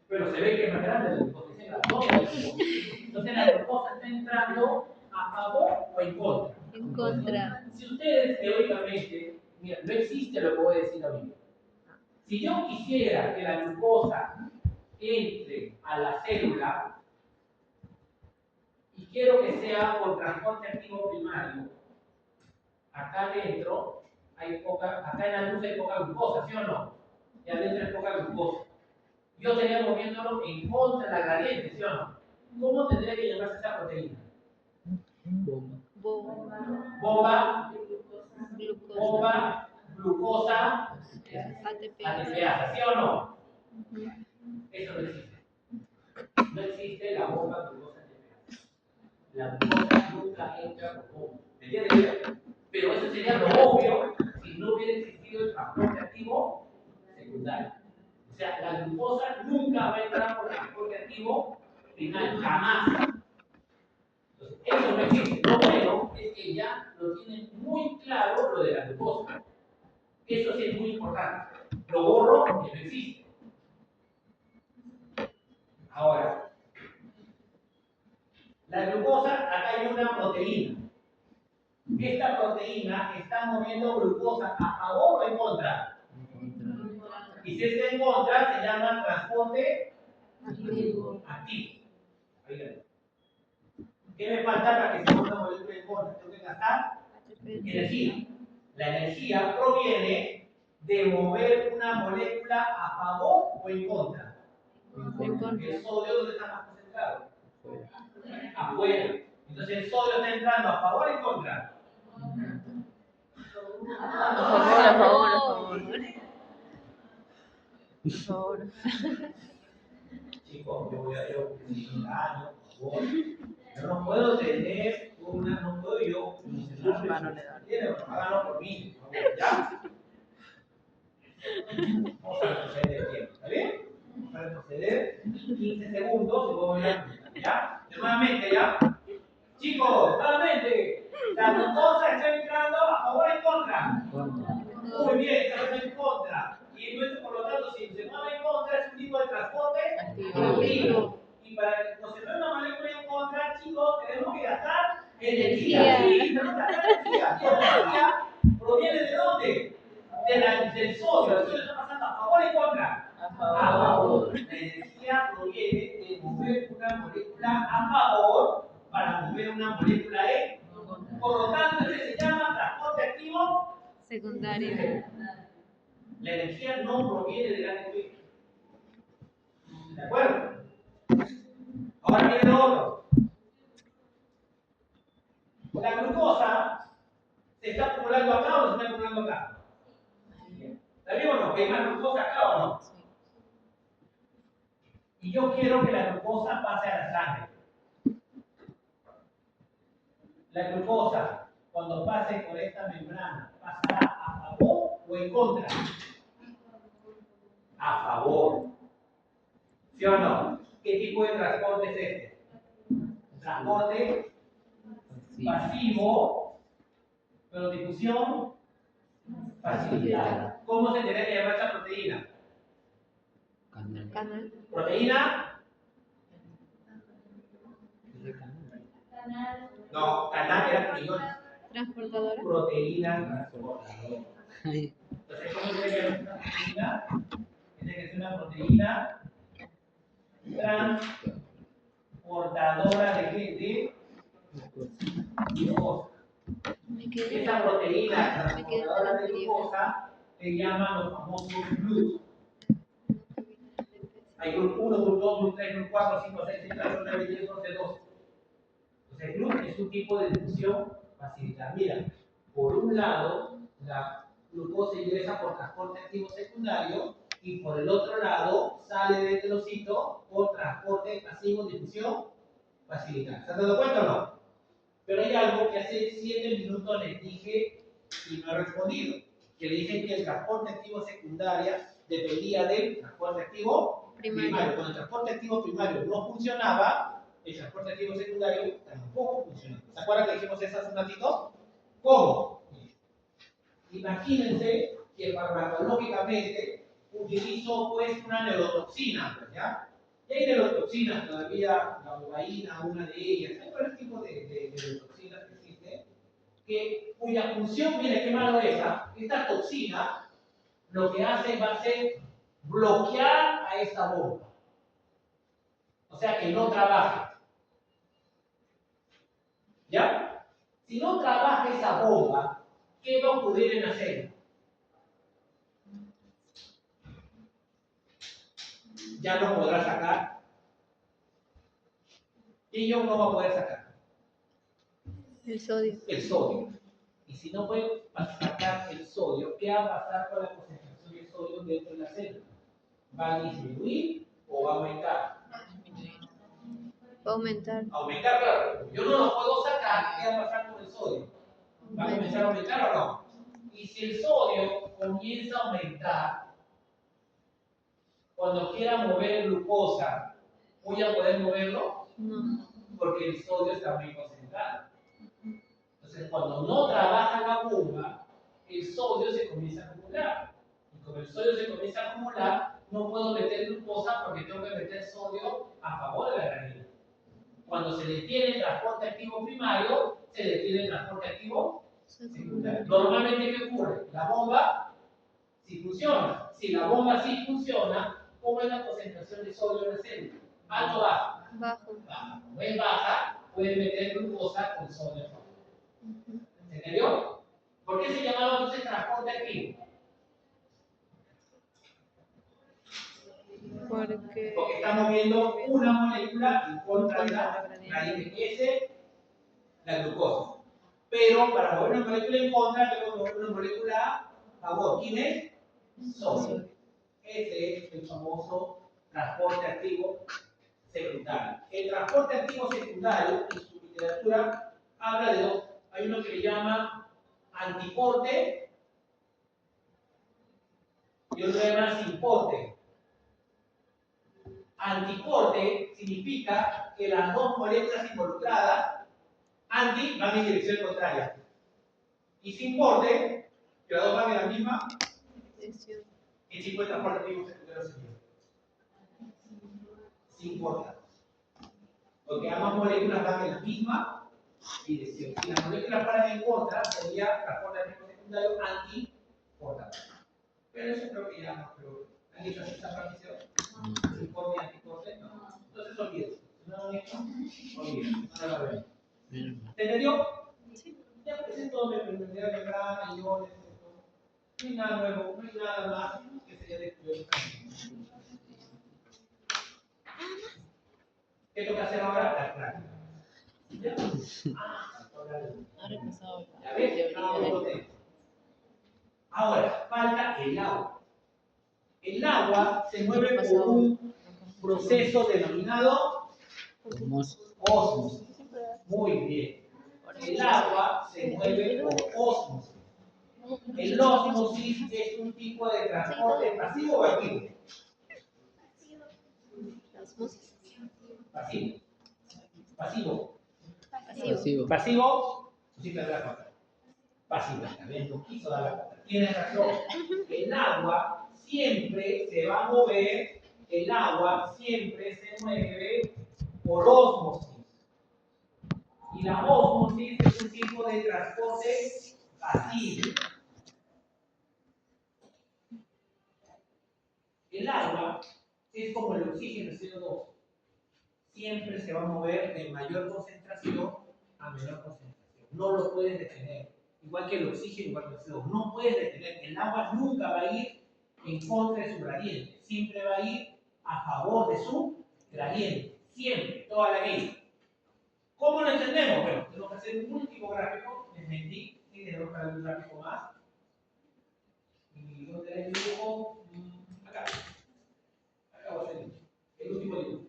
Pero se ve que es más grande la glucosa, es grandote la glucosa. Entonces la glucosa está entrando a favor o en contra. En contra. Si ustedes teóricamente, mira, no existe lo que voy a decir ahorita. Si yo quisiera que la glucosa entre a la célula y quiero que sea por transporte activo primario, acá adentro hay poca, acá en la luz hay poca glucosa, ¿sí o no? Y adentro hay poca glucosa. Yo estaría moviéndolo en contra de la gradiente, ¿sí o no? ¿Cómo tendría que llamarse esa proteína? Bomba. Bomba, Glucosa. bomba, glucosa, ATP. ATPasa, ¿sí o no? Eso no existe. No existe la bomba glucosa ATPasa. La glucosa nunca entra por bomba. ¿Me entiendes? Pero eso sería lo obvio si no hubiera existido el transporte activo secundario. O sea, la glucosa nunca va a entrar por transporte activo primario, jamás. Entonces, eso no existe. Lo bueno es que ya lo tienen muy claro lo de la glucosa. Eso sí es muy importante. Lo borro porque no existe. Ahora, la glucosa, acá hay una proteína. Esta proteína está moviendo glucosa a favor o en contra. En contra. Y si está en contra, se llama transporte Activo. activo. Ahí. ¿Qué me falta para que se mueva una molécula en contra? Tengo que gastar energía. La energía proviene de mover una molécula a favor o en contra. En contra. El sodio, ¿dónde está más concentrado? Afuera. Afuera. Entonces el sodio está entrando a favor o en contra. A favor. Chicos, yo voy a ir un año, por favor. Yo no puedo tener una, no puedo yo háganlo por mí, por favor, ¿ya? Vamos a retroceder el tiempo, ¿está bien? Vamos a retroceder 15 segundos y voy a ¿ya? Nuevamente, ¿ya? Chicos, nuevamente, la glucosa está entrando a favor o en contra. Contra. Muy bien, está en contra. Y entonces, por lo tanto, si se mueve en contra, es un tipo de transporte activo. Y para que no se mueva una molécula en contra, chicos, tenemos que gastar energía. Sí, tenemos que gastar energía. Y la energía proviene de dónde? Del sodio. El sodio está pasando a favor o en contra. A favor. La energía proviene de mover una molécula a favor para mover una molécula en contra. Por lo tanto, se llama transporte activo Secundario. La energía no proviene del ATP. ¿De acuerdo? Ahora viene lo otro. La glucosa se está acumulando acá o se está acumulando acá. ¿Está bien o no? ¿Hay más glucosa acá o no? y yo quiero que la glucosa pase a la sangre. La glucosa, cuando pase por esta membrana, ¿pasará a favor o en contra? A favor. ¿Sí o no? ¿Qué tipo de transporte es este? Transporte pasivo, pero difusión facilitada. ¿Cómo se tiene que llamar esa proteína? Canal. Canal. Proteína. No, canal era prior. Transportadora. Proteína transportadora. Ay, Entonces, ¿cómo tiene que ser una proteína? Tiene que ser una proteína transportadora de qué? De glucosa. Me quedé. Esa proteína Me quedé transportadora de anterior. glucosa se llaman los famosos GLUT. Hay GLUT 1, GLUT 2, GLUT 3, GLUT 4, 5, 6, 7, 8, 9, 10, 11, 12. Entonces, GLUT es un tipo de difusión facilitada. Mira, por un lado, la glucosa ingresa por transporte activo secundario y por el otro lado sale del telocito por transporte pasivo, difusión facilitada. ¿Se han dado cuenta o no? Pero hay algo que hace 7 minutos les dije y no he respondido. Que le dije que el transporte activo secundaria dependía del transporte activo primario. Cuando el transporte activo primario no funcionaba, el transporte activo secundario tampoco funcionaba. ¿Se acuerdan que dijimos eso hace un ratito? ¿Cómo? Imagínense que farmacológicamente utilizo pues una neurotoxina, ¿ya? Y hay neurotoxinas todavía, la bovaína, una de ellas, hay varios tipos de neurotoxinas que existen, cuya función, mire qué malo es, esta toxina lo que hace va a ser bloquear a esta bomba. O sea que no trabaje. ¿Ya? Si no trabaja esa bomba, ¿qué va a ocurrir en la célula? Ya no podrá sacar. Y yo no va a poder sacar El sodio. el sodio. Y si no puede sacar el sodio, ¿qué va a pasar con la concentración de sodio dentro de la célula? ¿Va a disminuir o va a aumentar? Va a aumentar. Aumentar, claro. Yo no lo puedo sacar, ¿qué va a pasar con el sodio? ¿Va a comenzar a aumentar o no? Y si el sodio comienza a aumentar, cuando quiera mover glucosa, ¿voy a poder moverlo? No. Porque el sodio está muy concentrado. Entonces, cuando no trabaja la bomba, el sodio se comienza a acumular. Y como el sodio se comienza a acumular, no puedo meter glucosa porque tengo que meter sodio a favor de la granina. Cuando se detiene el transporte activo primario, se detiene el transporte activo secundario. Normalmente, ¿qué ocurre? La bomba sí funciona. Si la bomba sí funciona, ¿cómo es la concentración de sodio en la célula? ¿Alto o bajo? Bajo. Baja. Como es baja, puede meter glucosa con sodio a favor. ¿Se entendió? ¿Por qué se llamaba entonces transporte activo? Porque Estamos viendo una molécula en contra de la gradiente, que es la glucosa. Pero para mover una molécula en contra, tengo que mover una molécula a favor. ¿Quién es? Sodio. Ese es el famoso transporte activo secundario. El transporte activo secundario, en su literatura, habla de dos. Hay uno que le llama antiporte y otro que llama sinporte. Antiporte significa que las dos moléculas involucradas, anti, van en dirección contraria. Y sinporte, que las dos van en la misma dirección. ¿qué tipo de transporte activo secundario sería? Sinporta. Porque ambas moléculas van en la misma dirección. Si las moléculas paran en contra, sería transporte activo secundario antiportador. Pero eso creo que ya no, pero ¿han hecho esta partición? Sinporte y antiporte, no. Entonces olvídense. ¿No lo han hecho? Olvídense, no lo ven. ¿Se entendió? Sí. Ya presentó mi primera membrana, iones, todo. No hay nada nuevo, no hay nada más que se haya descubierto. ¿Qué toca hacer ahora? La práctica. ¿Ya? Ha repasado ¿Ya ves? Ahora, falta el agua. El agua se mueve por un proceso denominado Osmosis. ósmosis. Muy bien. El agua se mueve por ósmosis. El ósmosis es un tipo de transporte pasivo o activo. Osmosis. Pasivo. Pasivo. Pasivo. Pasivo. Sí, te da la cuenta. Pasivo. También no quiso dar la cuenta. Tienes razón. El agua siempre se va a mover. El agua siempre se mueve por ósmosis. Y la ósmosis es un tipo de transporte pasivo. El agua es como el oxígeno, el CO2. Siempre se va a mover de mayor concentración a menor concentración. No lo puedes detener. Igual que el oxígeno, igual que el CO2. No puedes detener. El agua nunca va a ir en contra de su gradiente. Siempre va a ir a favor de su gradiente. Siempre, toda la vida. ¿Cómo lo entendemos? Bueno, tenemos que hacer un último gráfico. Les mentí. Y tenemos que hacer un gráfico más. ¿Y dónde era el dibujo? Acá. Acá va a ser el último dibujo.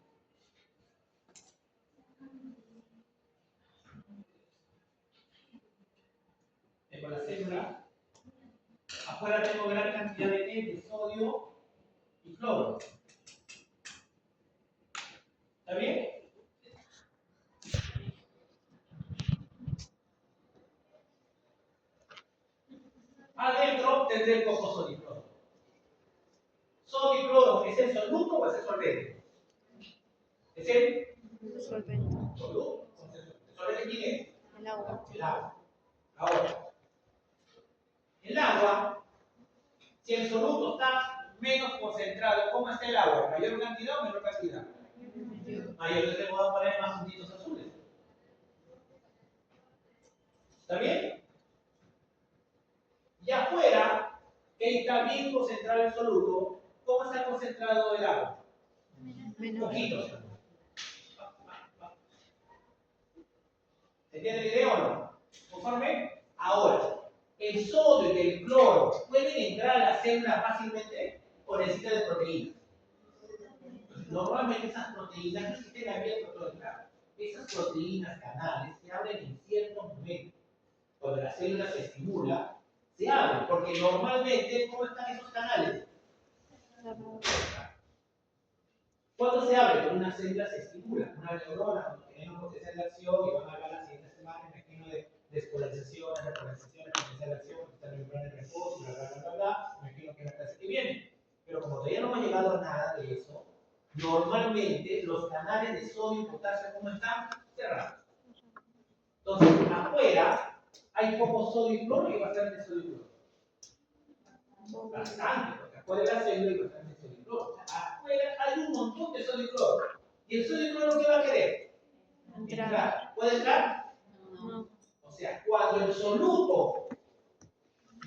Tengo la célula. Afuera tengo gran cantidad de ¿qué? De sodio y cloro. ¿Está bien? Adentro tendré poco sodio y cloro. ¿Sodio y cloro es el soluto o es el solvente? ¿Es el Solvente. soluto? ¿El solvente quién es? El agua. El agua. Ahora, el agua, si el soluto está menos concentrado, ¿cómo está el agua? ¿Mayor cantidad o menor cantidad? Mayor. Entonces le voy a poner más puntitos azules. ¿Está bien? Y afuera, que está bien concentrado el soluto, ¿cómo está concentrado el agua? Menor. Poquito. ¿Se entiende la idea o no? ¿Conforme? Ahora, ¿el sodio y el cloro pueden entrar a la célula fácilmente o necesitan de proteínas? Normalmente esas proteínas no existen abiertas todo el tiempo. Esas proteínas canales se abren en ciertos momentos. Cuando la célula se estimula, se abren, porque normalmente, ¿cómo están esos canales? ¿Cuándo se abre? Cuando una célula se estimula, una neurona, cuando tienen un potencial de acción y van a hablar la siguiente semana, me imagino de despolarizaciones, repolarizaciones, potencial de acción, potencial membrana de reposo, bla, me imagino que es la clase que viene. Pero como todavía no hemos llegado a nada de eso, normalmente los canales de sodio y potasio, ¿cómo están? Cerrados. Entonces, afuera hay poco sodio y cloro y bastante sodio y cloro. Bastante, porque afuera de la célula hay bastante sodio y cloro. O sea, afuera hay un montón de sodio y cloro. ¿Y el sodio y cloro qué va a querer? Entrar. ¿Puede entrar? No. O sea, cuando el soluto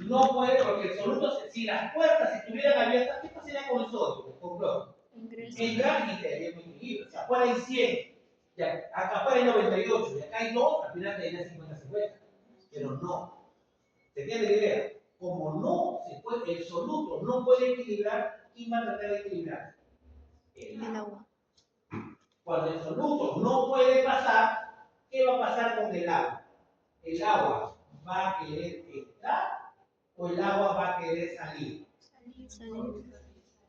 no puede, porque el soluto, si las puertas estuvieran abiertas, ¿qué pasaría con el sodio? Con cloro. Ingresa. Entrar y te un equilibrio. O sea, afuera hay 100, ya, acá afuera hay 98, y acá hay 2, al final te daría 50-50. Pero no. ¿Se entiende la idea? Como no se puede, el soluto no puede equilibrar, ¿quién va a tratar de equilibrar? El agua. Cuando el soluto no puede pasar, ¿qué va a pasar con el agua? ¿El agua va a querer entrar o el agua va a querer salir? Salir.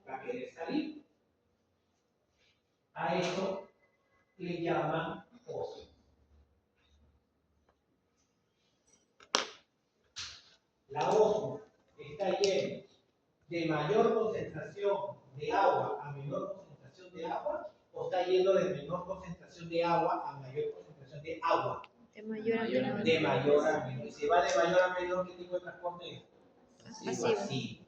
Va a querer salir. A eso le llaman ósmosis. La ósmosis está llena de mayor concentración de agua a menor concentración de agua, o está yendo de menor concentración de agua a mayor concentración de agua. De mayor a menor. De mayor a menor. Y si va de mayor a menor, ¿qué tipo de transporte es? Pasivo. Pasivo.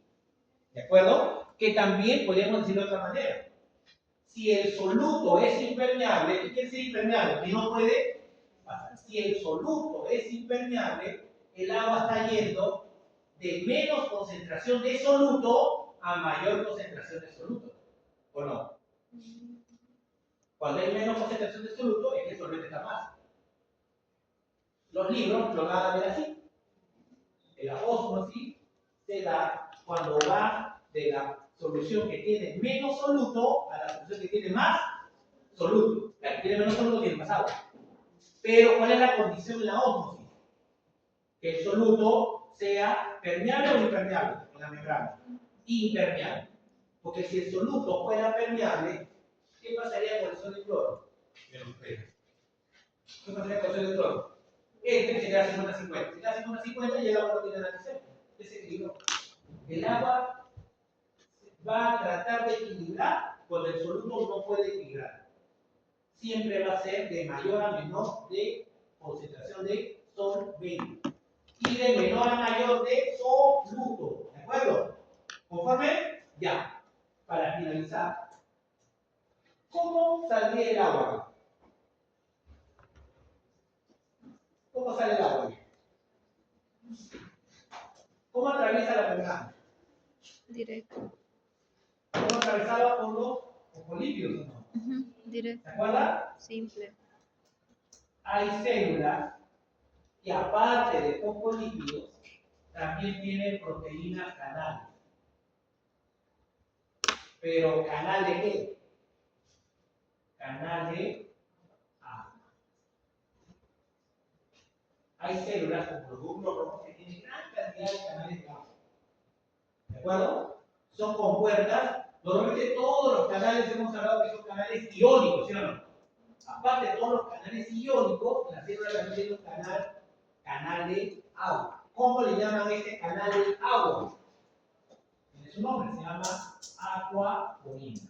¿De acuerdo? Que también podríamos decirlo de otra manera. Si el soluto es impermeable, ¿qué quiere decir impermeable? Que no puede pasar. Si el soluto es impermeable, el agua está yendo de menos concentración de soluto a mayor concentración de soluto. ¿O no? Cuando hay menos concentración de soluto, es que el solvente está más. Los libros lo van a ver así. La ósmosis se da cuando va de la solución que tiene menos soluto a la Entonces, que tiene más soluto. La que tiene menos soluto tiene más agua. Pero, ¿cuál es la condición en la ósmosis? Que el soluto sea permeable o impermeable en la membrana. Impermeable. Porque si el soluto fuera permeable, ¿qué pasaría con el sodio y cloro? Menos 3. ¿Qué pasaría con el sodio y cloro? Este sería 50-50. Si da 50-50 y el agua no tiene nada que hacer. Desequilibrio. El agua va a tratar de equilibrar cuando el soluto no puede equilibrar. Siempre va a ser de mayor a menor de concentración de solvente y de menor a mayor de soluto. ¿De acuerdo? ¿Conforme? Ya. Para finalizar, ¿cómo saldría el agua? ¿Cómo sale el agua? ¿Cómo atraviesa la membrana? Directo. ¿Cómo atravesaba por los fosfolípidos? ¿No? Directo. ¿Se acuerda? Simple. Hay células que aparte de fosfolípidos también tienen proteínas canales. Pero ¿canal de qué? Canal de agua. Hay células como los glóbulos rojos que tienen gran cantidad de canales de agua. ¿De acuerdo? Son compuertas. Normalmente todos los canales hemos hablado que son canales iónicos, ¿sí o no? Aparte de todos los canales iónicos, la célula también tiene un canal de agua. ¿Cómo le llaman este canal de agua? Tiene su nombre, se llama aquaporina.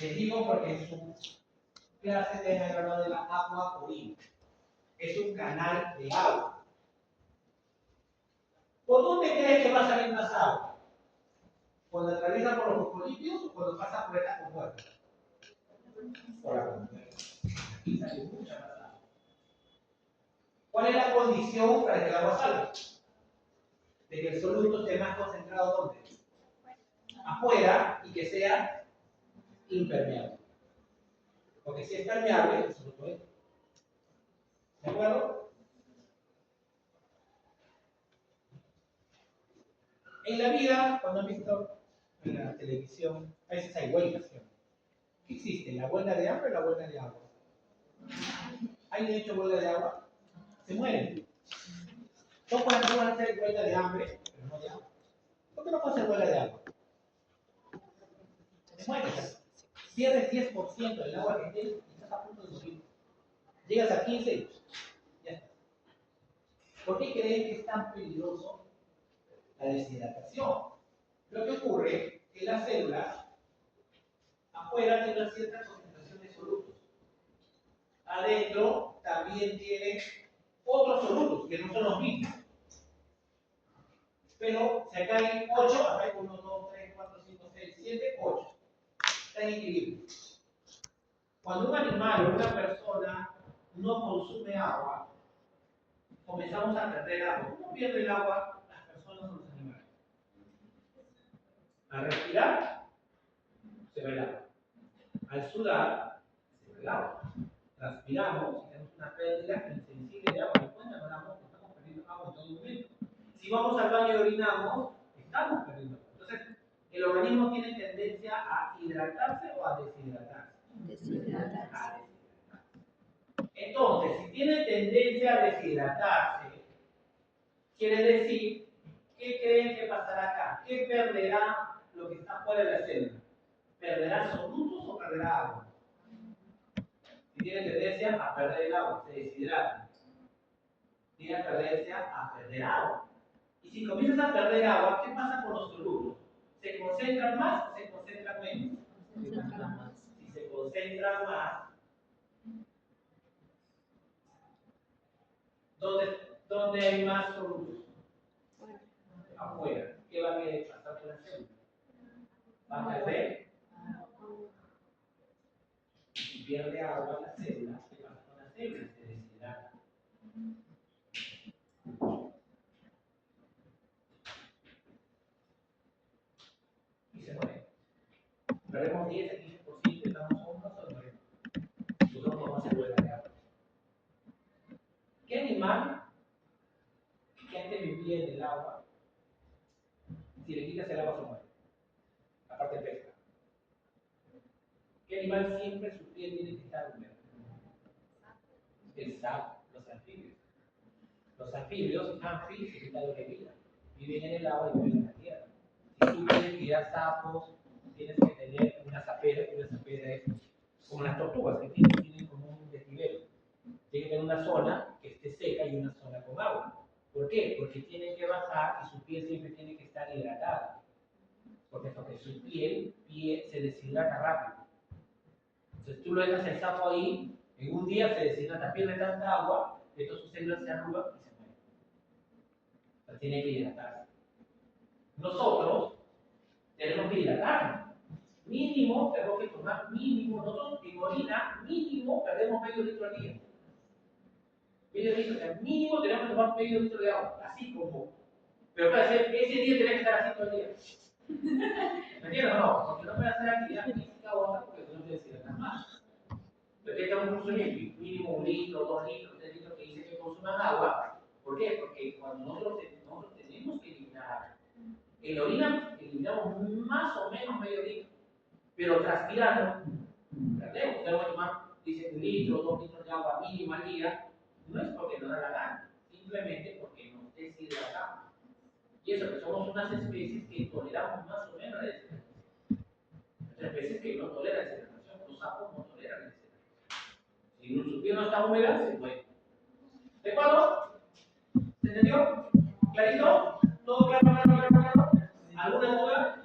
Les digo porque en su clase te han hablado de la aquaporina. Es un canal de agua. ¿Por dónde crees que va a salir más agua? ¿Cuando atraviesa por los fosfolípidos o cuando pasa por esta compuerta? Por la compuerta. Aquí sale mucha más agua. ¿Cuál es la condición para que el agua salga? De que el soluto esté más concentrado ¿dónde? Afuera y que sea impermeable. Porque si es permeable, el soluto es. ¿De acuerdo? En la vida, cuando han visto en la televisión, a veces hay huelgas. ¿Sí? ¿Qué existe? ¿La huelga de hambre o la huelga de agua? ¿Alguien ha hecho huelga de agua? Se mueren. Todos pueden hacer huelga de hambre, pero no de agua. ¿Por qué no puedo hacer huelga de agua? Se mueren. Pierdes 10% del agua que tienes y estás a punto de morir. Llegas a 15 y ya está. ¿Por qué creen que es tan peligroso la deshidratación? Lo que ocurre es que las células afuera tienen una cierta concentración de solutos. Adentro también tiene otros solutos que no son los mismos. Pero si acá hay 8, acá hay 1, 2, 3, 4, 5, 6, 7, 8. Está en equilibrio. Cuando un animal o una persona no consume agua, comenzamos a perder agua. ¿Cómo pierde el agua las personas o los animales? Al respirar, se va el agua. Al sudar, se va el agua. Transpiramos y tenemos una pérdida insensible de agua. Después nos damos que estamos perdiendo agua en todo momento. Si vamos al baño y orinamos, estamos perdiendo agua. Entonces, el organismo tiene tendencia a hidratarse o a deshidratarse. Deshidratarse. Entonces, si tiene tendencia a deshidratarse, quiere decir, ¿qué creen que pasará acá? ¿Qué perderá lo que está fuera de la célula? ¿Perderá solutos o perderá agua? Si tiene tendencia a perder el agua, se deshidrata. Tiene tendencia a perder agua. Y si comienzas a perder agua, ¿qué pasa con los solutos? ¿Se concentran más o se concentran menos? Concentra más. Si se concentran más, ¿dónde hay más solutos? Bueno, Afuera. ¿Qué va a pasar con la célula? Va a perder. Si pierde agua la célula, ¿qué pasa con la célula? Se deshidrata. Y se muere. Perdemos 10 a 15%, estamos a un paso de morir. Nosotros vamos a hacer huelga de agua. ¿Qué animal que antes vivía en el agua, si le quitas el agua se muere? Aparte pesca. ¿Qué animal siempre su piel tiene que estar húmeda? El sapo, los anfibios. Los anfibios, anfi, significa doble vida. Viven en el agua y viven en la tierra. Si tú quieres criar sapos, tienes que tener una sapera, que una sapera es como las tortugas, que tienen como un desnivel. Tiene que tener una zona que esté seca y una zona con agua. ¿Por qué? Porque tienen que bajar y su piel siempre tiene que estar hidratada. Porque su piel se deshidrata rápido. Entonces tú lo dejas el sapo ahí, en un día se deshidrata, pierde tanta agua, que todas sus células se arrugan y se mueren. O sea, tiene que hidratarse. Nosotros tenemos que hidratarnos. Mínimo, tenemos que tomar mínimo, nosotros en orina, mínimo, perdemos medio litro al día. Medio litro, o sea, mínimo tenemos que tomar medio litro de agua, así como. Pero para hacer, ese día tenés que estar así todo el día. ¿Me entiendes o no? Porque no puedes hacer actividad física o otra porque no te deshidratas más. Entonces, tenemos un curso limpio, mínimo 1 litro, 2 litros, 3 litros que dice que consuman agua. ¿Por qué? Porque cuando nosotros tenemos que eliminar, en la orina eliminamos más o menos medio litro, pero transpirando, perdemos. Tenemos que tomar, dice 1 litro, 2 litros de agua mínimo al día. No es porque nos da la gana, simplemente porque nos deshidratamos. Y eso que somos unas especies que toleramos más o menos la deshidratación. Otras especies que no toleran la deshidratación, los sapos no toleran la deshidratación. Si su piel no está húmeda, se muere. ¿De acuerdo? ¿Se entendió? ¿Clarito? ¿Todo claro? ¿Alguna duda?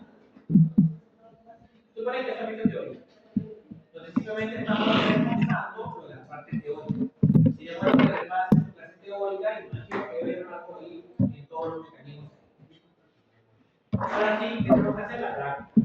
Supone que es solamente teoría. Entonces simplemente estamos reforzando la parte teórica. Si de acuerdo que repases tu clase teórica, imagino que ver algo ahí en todos los mecanismos. Ahora sí, tenemos que hacer la práctica.